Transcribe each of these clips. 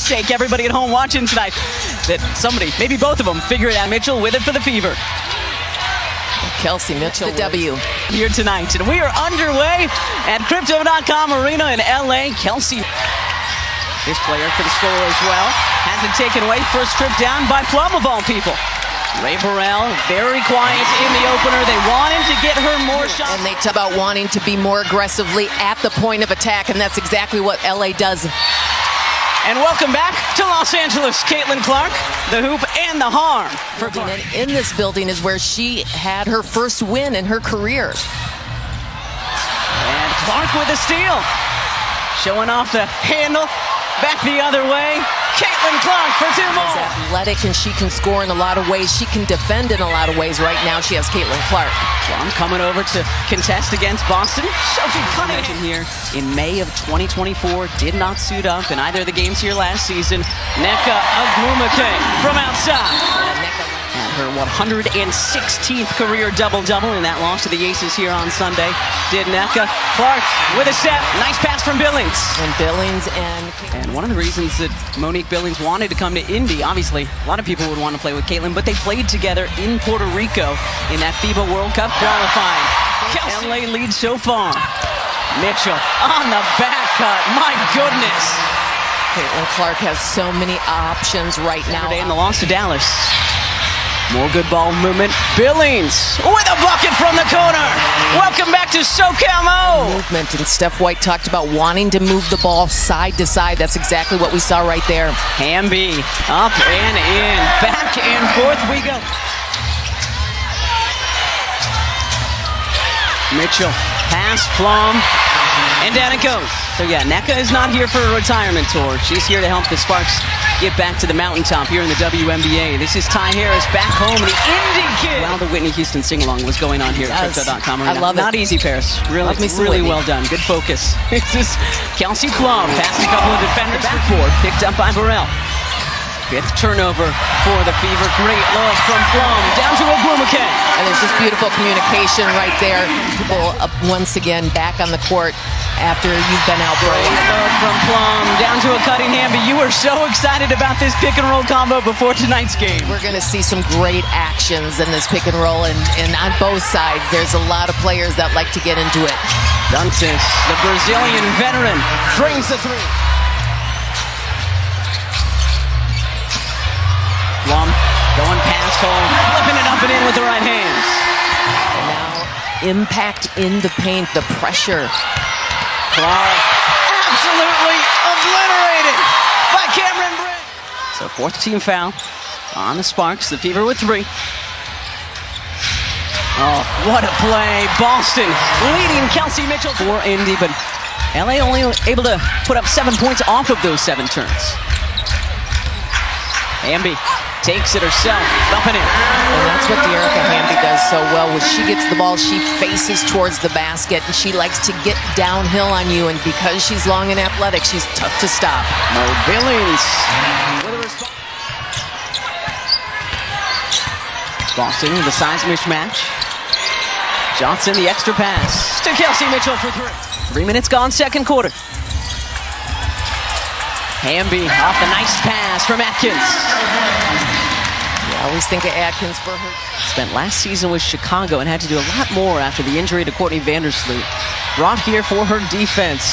sake, everybody at home watching tonight, that somebody, maybe both of them, figure it out. Mitchell with it for the Fever. Kelsey Mitchell, the W. Here tonight, and we are underway at Crypto.com Arena in LA. Kelsey, this player could score as well. Has it taken away. First trip down by Plum of all people. Ray Burrell, very quiet in the opener. They wanted to get her more shots. And they talk about wanting to be more aggressively at the point of attack, and that's exactly what LA does. And welcome back to Los Angeles, Caitlin Clark, the hoop and the harm. And in this building is where she had her first win in her career. And Clark with a steal. Showing off the handle. Back the other way. Caitlin Clark for two more. She's athletic and she can score in a lot of ways. She can defend in a lot of ways. Right now she has Caitlin Clark. Plum coming over to contest against Boston. Sophie Cunningham here in May of 2024. Did not suit up in either of the games here last season. Nneka Ogwumike from outside. At her 116th career double-double in that loss to the Aces here on Sunday. Did Nneka. Clark with a step. Nice pass from Billings. And Billings and one of the reasons that Monique Billings wanted to come to Indy, obviously, a lot of people would want to play with Caitlin, but they played together in Puerto Rico in that FIBA World Cup qualifying. LA leads so far. Mitchell on the back cut. My goodness. Caitlin Clark has so many options right now. In the loss to Dallas. More good ball movement. Billings with a bucket from the corner. Welcome back to SoCal. Movement, and Steph White talked about wanting to move the ball side to side. That's exactly what we saw right there. Hamby up and in. Back and forth we go. Mitchell, pass, Plum, and down it goes. So yeah, Nneka is not here for a retirement tour. She's here to help the Sparks get back to the mountaintop here in the WNBA. This is Ty Harris back home, the Indy kid. While the Whitney Houston sing-along was going on here at Crypto.com. I love it. Not easy, Paris. Really well done. Good focus. This is Kelsey Plum, past a couple of defenders. Backboard picked up by Burrell. Fifth turnover for the Fever. Great look from Plum down to Ogwumike. And there's just beautiful communication right there. People once again back on the court after you've been out for a while. Look from Plum down to a cutting Hamby. You were so excited about this pick and roll combo before tonight's game. We're going to see some great actions in this pick and roll, and on both sides there's a lot of players that like to get into it. Dunsis, the Brazilian veteran, brings the three. Plum going past home, flipping it up and in with the right hands. And now impact in the paint, the pressure. Clark absolutely obliterated by Cameron Brink. So fourth team foul on the Sparks. The Fever with three. Oh, what a play. Boston leading Kelsey Mitchell for Indy, but LA only able to put up 7 points off of those 7 turns. Hamby takes it herself, dumping it. And that's what Dearica Hamby does so well. When she gets the ball, she faces towards the basket, and she likes to get downhill on you. And because she's long and athletic, she's tough to stop. Mo Billings. Boston with a size mismatch. Johnson, the extra pass to Kelsey Mitchell for 3. 3 minutes gone, second quarter. Hamby off the nice pass from Atkins. I always think of Atkins for her. Spent last season with Chicago and had to do a lot more after the injury to Courtney Vandersloot. Brought here for her defense.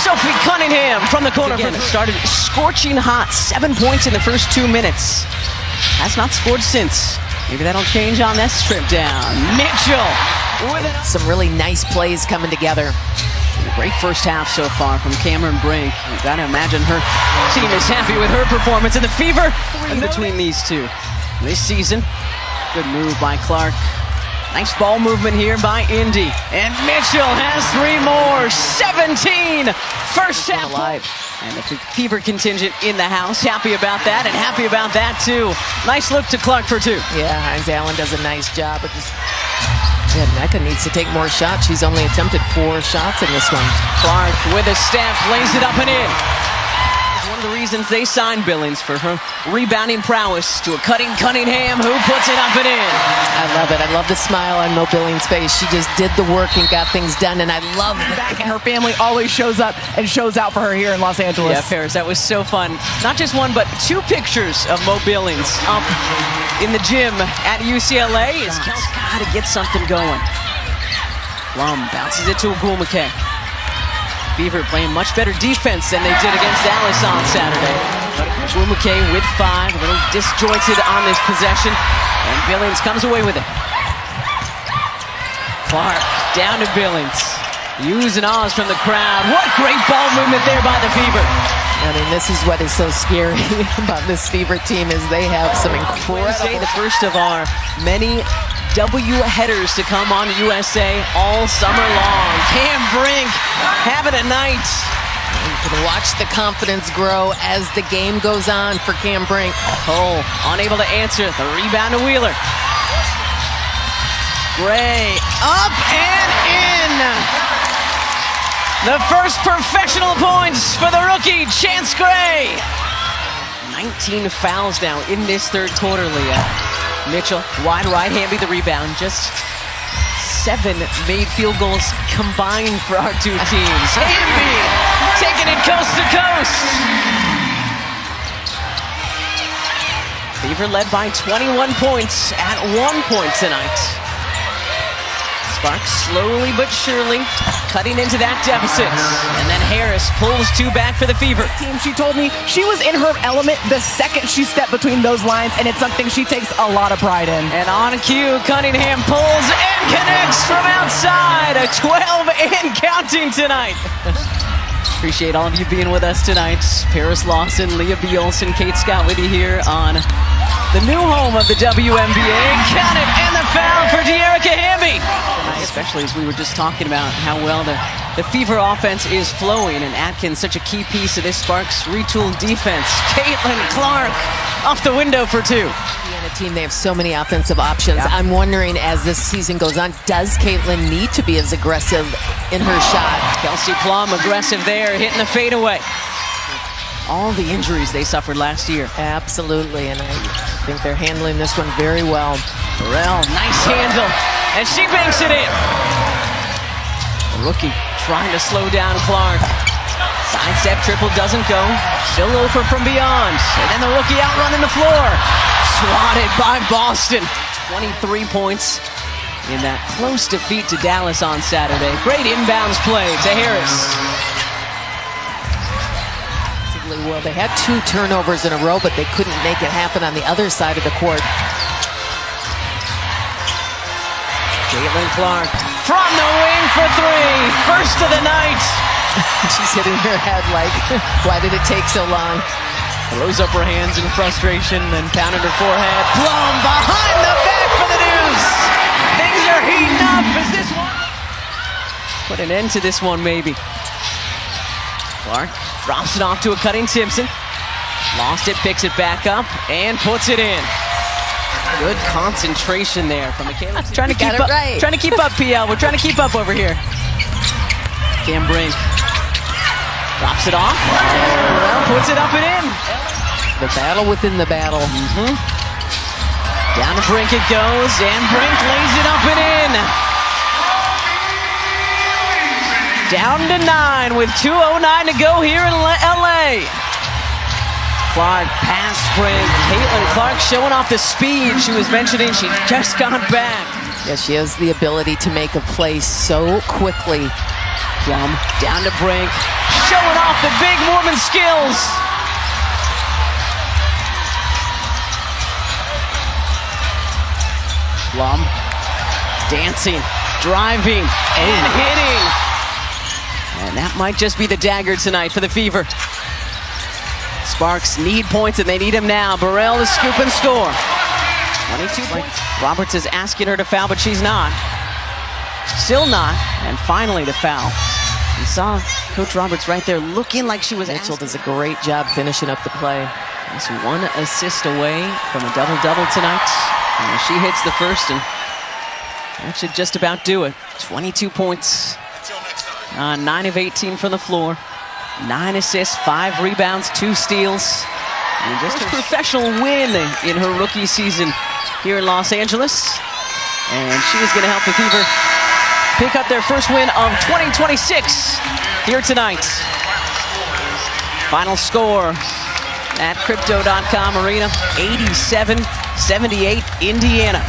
Sophie Cunningham from the corner. Started scorching hot. 7 points in the first 2 minutes. Has not scored since. Maybe that'll change on this trip down. Mitchell with it. Some really nice plays coming together. Great first half so far from Cameron Brink. You've got to imagine her team is happy with her performance. And the Fever in between these two this season. Good move by Clark. Nice ball movement here by Indy. And Mitchell has 3 more. 17 first half. Alive. And the Fever contingent in the house. Happy about that, and happy about that too. Nice look to Clark for 2. Yeah, Hines Allen does a nice job. But just Nneka needs to take more shots. She's only attempted 4 shots in this one. Clark with a step, lays it up and in. One of the reasons they signed Billings, for her rebounding prowess, to a cutting Cunningham, who puts it up and in. I love it. I love the smile on Mo Billings' face. She just did the work and got things done, and I love back, and her family always shows up and shows out for her here in Los Angeles. Yeah, Paris, that was so fun. Not just one, but two pictures of Mo Billings up in the gym at UCLA. Is Kelsey got to get something going. Plum bounces it to Agumake. Fever playing much better defense than they did against Dallas on Saturday. But Agumake with 5, a little disjointed on this possession, and Billings comes away with it. Clark down to Billings. Use and ahs from the crowd. What great ball movement there by the Fever. I mean, this is what is so scary about this Fever team, is they have some incredible... Wednesday, the first of our many W headers to come on USA all summer long. Cam Brink having a night. You can watch the confidence grow as the game goes on for Cam Brink. Cole unable to answer. The rebound to Wheeler. Gray up and in. The first professional points for the rookie, Chance Gray. 19 fouls now in this third quarter, Leah. Mitchell, wide right, Hamby the rebound. Just 7 made field goals combined for our two teams. Hamby taking it coast to coast. Fever led by 21 points at 1 point tonight. Sparks slowly but surely cutting into that deficit. And then Harris pulls 2 back for the Fever. She told me she was in her element the second she stepped between those lines, and it's something she takes a lot of pride in. And on cue, Cunningham pulls and connects from outside. A 12 and counting tonight. Appreciate all of you being with us tonight. Paris Lawson, Leah B. Olson, Kate Scott with you here on the new home of the WNBA. Count it, and the foul for Dearica Hamby. Especially as we were just talking about how well the Fever offense is flowing, and Atkins such a key piece of this Sparks retooled defense. Caitlin Clark off the window for 2. Indiana team, they have so many offensive options. Yeah. I'm wondering, as this season goes on, does Caitlin need to be as aggressive in her shot? Kelsey Plum aggressive there, hitting the fadeaway. All the injuries they suffered last year. Absolutely, and I think they're handling this one very well. Burrell, nice handle, and she banks it in. The rookie trying to slow down Clark. Sidestep triple doesn't go. Still over from beyond. And then the rookie outrunning the floor. Swatted by Boston. 23 points in that close defeat to Dallas on Saturday. Great inbounds play to Harris. Well, they had 2 turnovers in a row, but they couldn't make it happen on the other side of the court. Caitlin Clark from the wing for 3. First of the night. She's hitting her head like, why did it take so long? Throws up her hands in frustration, then pounded her forehead. Plum behind the back for the deuce. Things are heating up. Is this one? Put an end to this one, maybe. Clark drops it off to a cutting Simpson. Lost it, picks it back up, and puts it in. Good concentration there from Michaela. Trying to keep up, right. Trying to keep up, PL. We're trying to keep up over here. Cam Brink drops it off. Well, puts it up and in. The battle within the battle. Down to Brink it goes, and Brink lays it up and in. Down to 9 with 2:09 to go here in LA. Clark past Brink. Caitlin Clark showing off the speed she was mentioning. She just got back. Yeah, she has the ability to make a play so quickly. Plum down to Brink. Showing off the big woman skills. Plum dancing, driving, and hitting. And that might just be the dagger tonight for the Fever. Sparks need points, and they need them now. Burrell to scoop and score. 22 points. Roberts is asking her to foul, but she's not. Still not. And finally the foul. You saw Coach Roberts right there looking like she was Mitchell does a great job finishing up the play. Just 1 assist away from a double-double tonight. And she hits the first, and that should just about do it. 22 points. 9 of 18 from the floor. 9 assists, 5 rebounds, 2 steals. And just her professional win in her rookie season here in Los Angeles. And she is going to help the Fever pick up their first win of 2026 here tonight. Final score at Crypto.com Arena, 87-78 Indiana.